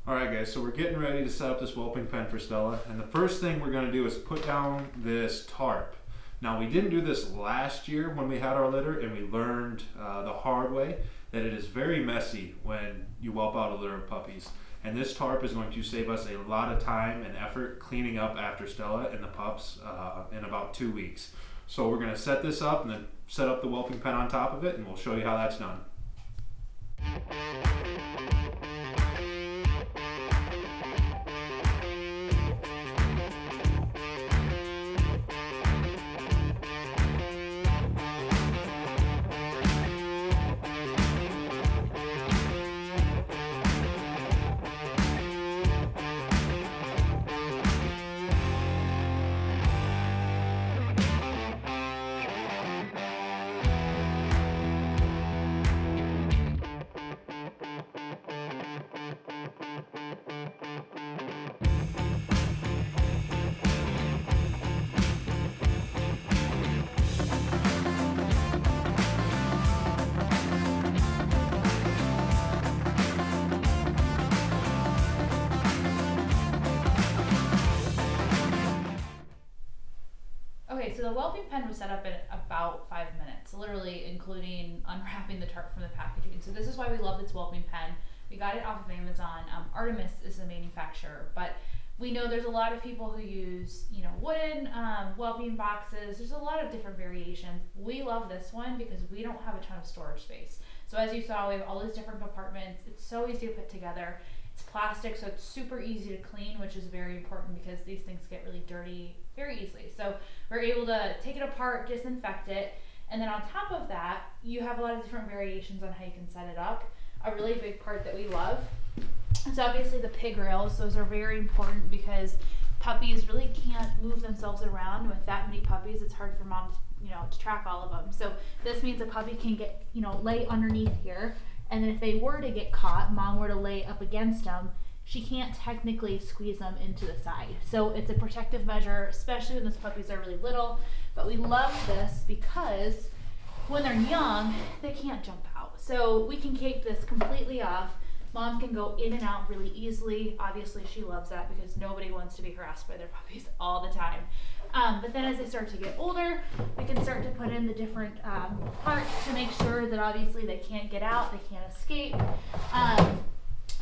Alright guys, so we're getting ready to set up this whelping pen for Stella, and the first thing we're going to do is put down this tarp. Now we didn't do this last year when we had our litter, and we learned the hard way that it is very messy when you whelp out a litter of puppies. And this tarp is going to save us a lot of time and effort cleaning up after Stella and the pups in about 2 weeks. So we're going to set this up and then set up the whelping pen on top of it, and we'll show you how that's done. Okay, so the whelping pen was set up in about 5 minutes, literally including unwrapping the tarp from the packaging. So this is why we love this whelping pen. We got it off of Amazon. Artemis is the manufacturer, but we know there's a lot of people who use, wooden whelping boxes. There's a lot of different variations. We love this one because we don't have a ton of storage space. So as you saw, we have all these different compartments. It's so easy to put together. It's plastic, so it's super easy to clean, which is very important because these things get really dirty very easily. So we're able to take it apart, disinfect it, and then on top of that, you have a lot of different variations on how you can set it up. A really big part that we love is obviously the pig rails. Those are very important because puppies really can't move themselves around. With that many puppies, it's hard for mom to track all of them. So this means a puppy can get, lay underneath here. And then if they were to get caught, mom were to lay up against them, she can't technically squeeze them into the side. So it's a protective measure, especially when those puppies are really little. But we love this because when they're young, they can't jump out. So we can keep this completely off. Mom can go in and out really easily. Obviously, she loves that because nobody wants to be harassed by their puppies all the time. But then as they start to get older, we can start to put in the different parts to make sure that obviously they can't get out, they can't escape.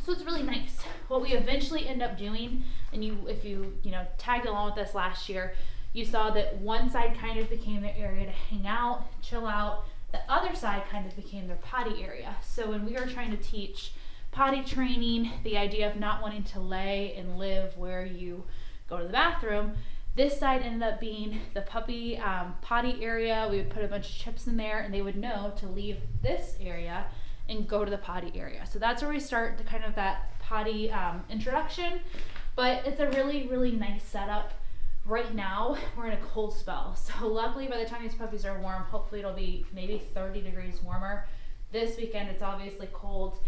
So it's really nice. What we eventually end up doing, and if you tagged along with us last year, you saw that one side kind of became their area to hang out, chill out. The other side kind of became their potty area. So when we were trying to teach potty training, the idea of not wanting to lay and live where you go to the bathroom, this side ended up being the puppy potty area. We would put a bunch of chips in there and they would know to leave this area and go to the potty area. So that's where we start to kind of that potty introduction, but it's a really, really nice setup. Right now, we're in a cold spell. So luckily by the time these puppies are warm, hopefully it'll be maybe 30 degrees warmer. This weekend, it's obviously cold.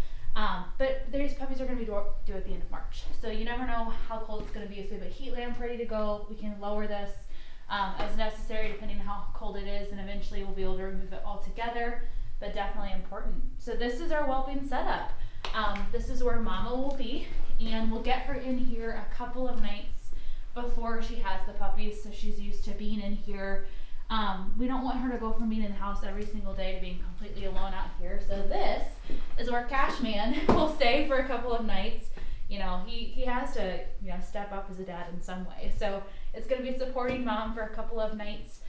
But these puppies are going to be due at the end of March. So you never know how cold it's going to be. So we have a heat lamp ready to go. We can lower this as necessary depending on how cold it is, and eventually we'll be able to remove it all together, but definitely important. So this is our whelping setup. This is where Mama will be, and we'll get her in here a couple of nights before she has the puppies, so she's used to being in here. We don't want her to go from being in the house every single day to being completely alone out here. So this is where Cashman will stay for a couple of nights. He has to, step up as a dad in some way. So it's going to be supporting mom for a couple of nights.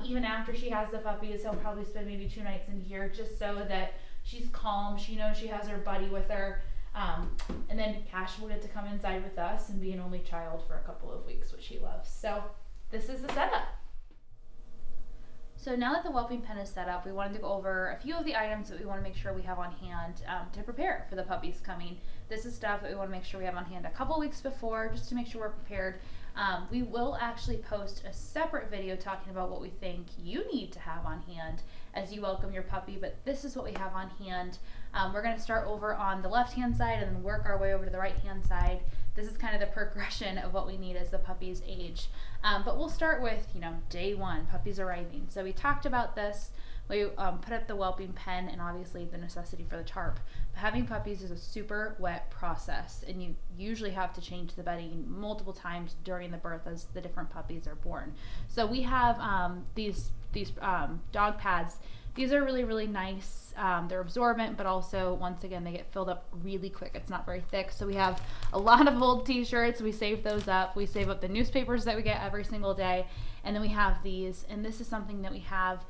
Even after she has the puppies, he'll probably spend maybe 2 nights in here just so that she's calm. She knows she has her buddy with her. And then Cash will get to come inside with us and be an only child for a couple of weeks, which he loves. So this is the setup. So now that the whelping pen is set up, we wanted to go over a few of the items that we want to make sure we have on hand to prepare for the puppies coming. This is stuff that we want to make sure we have on hand a couple weeks before, just to make sure we're prepared. We will actually post a separate video talking about what we think you need to have on hand as you welcome your puppy, but this is what we have on hand. We're going to start over on the left-hand side and then work our way over to the right-hand side. this is kind of the progression of what we need as the puppies age. But we'll start with, day one, puppies arriving. So we talked about this. We put up the whelping pen and obviously the necessity for the tarp. But having puppies is a super wet process, and you usually have to change the bedding multiple times during the birth as the different puppies are born. So we have these dog pads. These are really, really nice. They're absorbent, but also, once again, they get filled up really quick. It's not very thick. So we have a lot of old t-shirts. We save those up. We save up the newspapers that we get every single day. And then we have these. And this is something that we have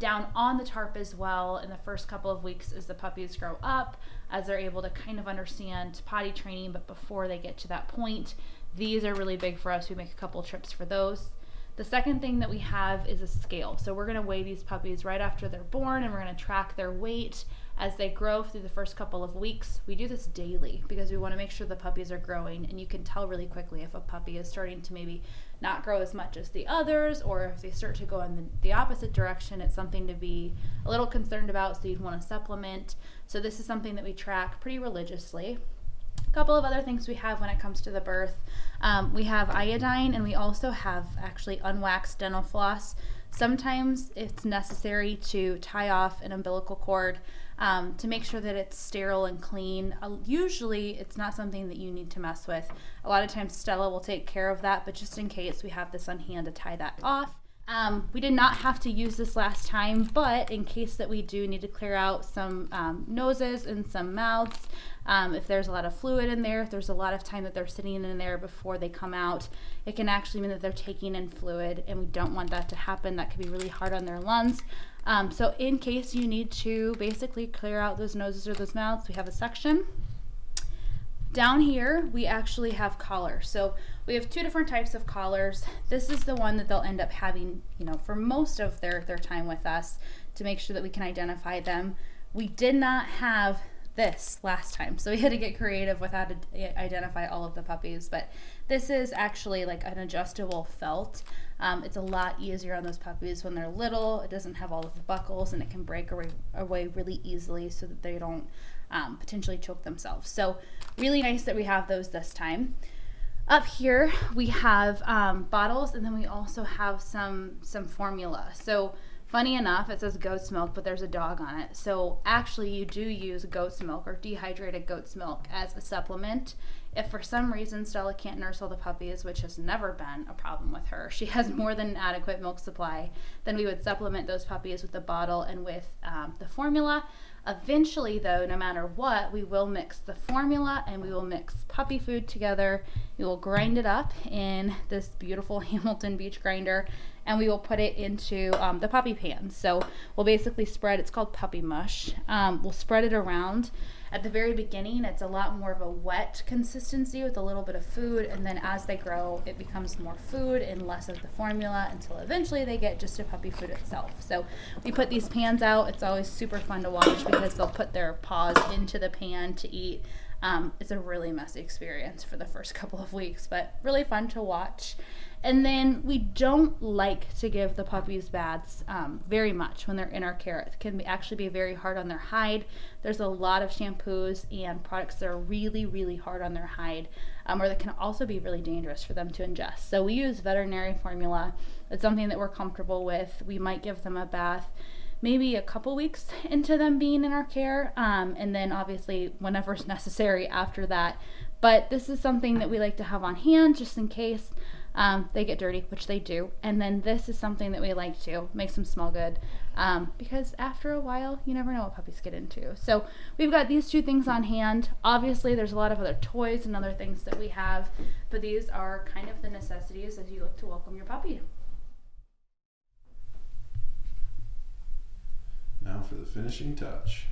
down on the tarp as well in the first couple of weeks as the puppies grow up, as they're able to kind of understand potty training. But before they get to that point, these are really big for us. We make a couple trips for those. The second thing that we have is a scale. So we're gonna weigh these puppies right after they're born, and we're gonna track their weight as they grow through the first couple of weeks. We do this daily because we wanna make sure the puppies are growing, and you can tell really quickly if a puppy is starting to maybe not grow as much as the others, or if they start to go in the opposite direction. It's something to be a little concerned about, so you'd wanna supplement. So this is something that we track pretty religiously. A couple of other things we have when it comes to the birth. We have iodine, and we also have actually unwaxed dental floss. Sometimes it's necessary to tie off an umbilical cord to make sure that it's sterile and clean. Usually it's not something that you need to mess with. A lot of times Stella will take care of that, but just in case, we have this on hand to tie that off. We did not have to use this last time, but in case that we do need to clear out some noses and some mouths, if there's a lot of fluid in there, if there's a lot of time that they're sitting in there before they come out, it can actually mean that they're taking in fluid, and we don't want that to happen. That could be really hard on their lungs. So in case you need to basically clear out those noses or those mouths, we have a section. Down here, we actually have collars. So we have two different types of collars. This is the one that they'll end up having, for most of their time with us, to make sure that we can identify them. We did not have this last time, so we had to get creative with how to identify all of the puppies. But this is actually like an adjustable felt. It's a lot easier on those puppies when they're little. It doesn't have all of the buckles, and it can break away really easily so that they don't potentially choke themselves. So really nice that we have those this time. Up here we have bottles, and then we also have some formula. So funny enough, it says goat's milk, but there's a dog on it. So actually you do use goat's milk or dehydrated goat's milk as a supplement. If for some reason Stella can't nurse all the puppies, which has never been a problem with her, she has more than an adequate milk supply, then we would supplement those puppies with the bottle and with the formula. Eventually though, no matter what, we will mix the formula and we will mix puppy food together. We will grind it up in this beautiful Hamilton Beach grinder, and we will put it into the puppy pan. So we'll basically spread, it's called puppy mush. We'll spread it around. At the very beginning, it's a lot more of a wet consistency with a little bit of food, and then as they grow, it becomes more food and less of the formula until eventually they get just a puppy food itself. So we put these pans out. It's always super fun to watch because they'll put their paws into the pan to eat. It's a really messy experience for the first couple of weeks, but really fun to watch. And then we don't like to give the puppies baths very much when they're in our care. It can actually be very hard on their hide. There's a lot of shampoos and products that are really, really hard on their hide, or that can also be really dangerous for them to ingest. So we use veterinary formula. It's something that we're comfortable with. We might give them a bath maybe a couple weeks into them being in our care, and then obviously whenever it's necessary after that. But this is something that we like to have on hand just in case they get dirty, which they do. And then this is something that we like to make them smell good, because after a while, you never know what puppies get into. So we've got these two things on hand. Obviously, there's a lot of other toys and other things that we have, but these are kind of the necessities as you look to welcome your puppy. Now for the finishing touch.